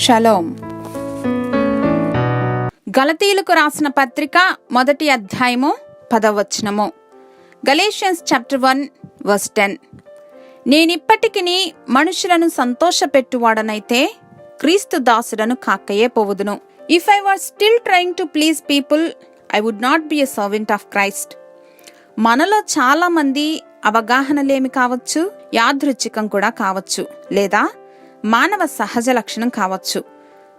Shalom. గలతీయులకు రాసిన పత్రిక 1వ అధ్యాయము 10వ వచనము. Galatians chapter 1:10. నేనిప్పటికిని మనుషులను సంతోషపెట్టువాడనైతే క్రీస్తు దాసుడను కాకయే పోవుదును. If I were still trying to please people, I would not be a servant of Christ. మనలో చాలా మంది అవగాహనలేమి కావచ్చు, యాదృచ్ఛికం కూడా కావచ్చు, లేదా మానవ సహజ లక్షణం కావచ్చు.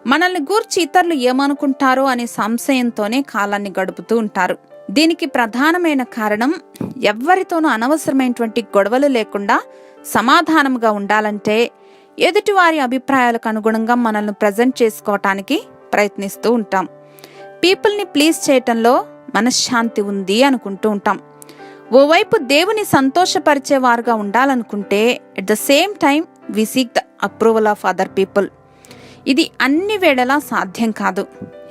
మనల్ని గూర్చి ఇతరులు ఏమనుకుంటారో అనే సంశయంతోనే కాలాన్ని గడుపుతూ ఉంటారు. దీనికి ప్రధానమైన కారణం, ఎవ్వరితోనూ అనవసరమైనటువంటి గొడవలు లేకుండా సమాధానంగా ఉండాలంటే ఎదుటివారి అభిప్రాయాలకు అనుగుణంగా మనల్ని ప్రజెంట్ చేసుకోవటానికి ప్రయత్నిస్తూ ఉంటాం. పీపుల్ని ప్లీజ్ చేయటంలో మనశ్శాంతి ఉంది అనుకుంటూ ఉంటాం. ఓవైపు దేవుని సంతోషపరిచేవారుగా ఉండాలనుకుంటే at the same time we seek the approval of other people. ఇది అన్ని వేళలా సాధ్యం కాదు.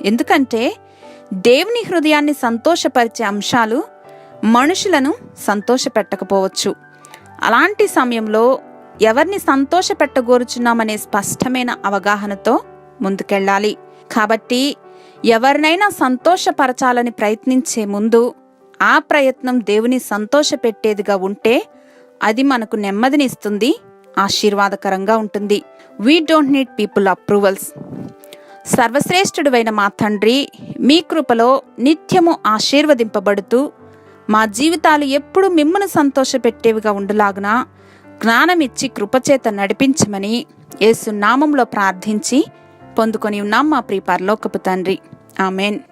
ఎందుకంటే దేవుని హృదయాన్ని సంతోషపరిచే అంశాలు మనుషులను సంతోషపెట్టకపోవచ్చు. అలాంటి సమయంలో ఎవరిని సంతోషపెట్టగోరుచున్నామనే స్పష్టమైన అవగాహనతో ముందుకెళ్ళాలి. కాబట్టి ఎవరినైనా సంతోషపరచాలని ప్రయత్నించే ముందు ఆ ప్రయత్నం దేవుని సంతోషపెట్టేదిగా ఉంటే అది మనకు నెమ్మదినిస్తుంది, ఆశీర్వాదకరంగా ఉంటుంది. We don't need people approvals. సర్వశ్రేష్ఠుడైన మా తండ్రి, మీ కృపలో నిత్యము ఆశీర్వదింపబడుతూ మా జీవితాలు ఎప్పుడు మిమ్మల్ని సంతోషపెట్టేవిగా ఉండలాగున జ్ఞానమిచ్చి కృపచేత నడిపించమని యేసు నామంలో ప్రార్థించి పొందుకొని ఉన్నాం మా ప్రియ పరలోకపు తండ్రి. ఆమెన్.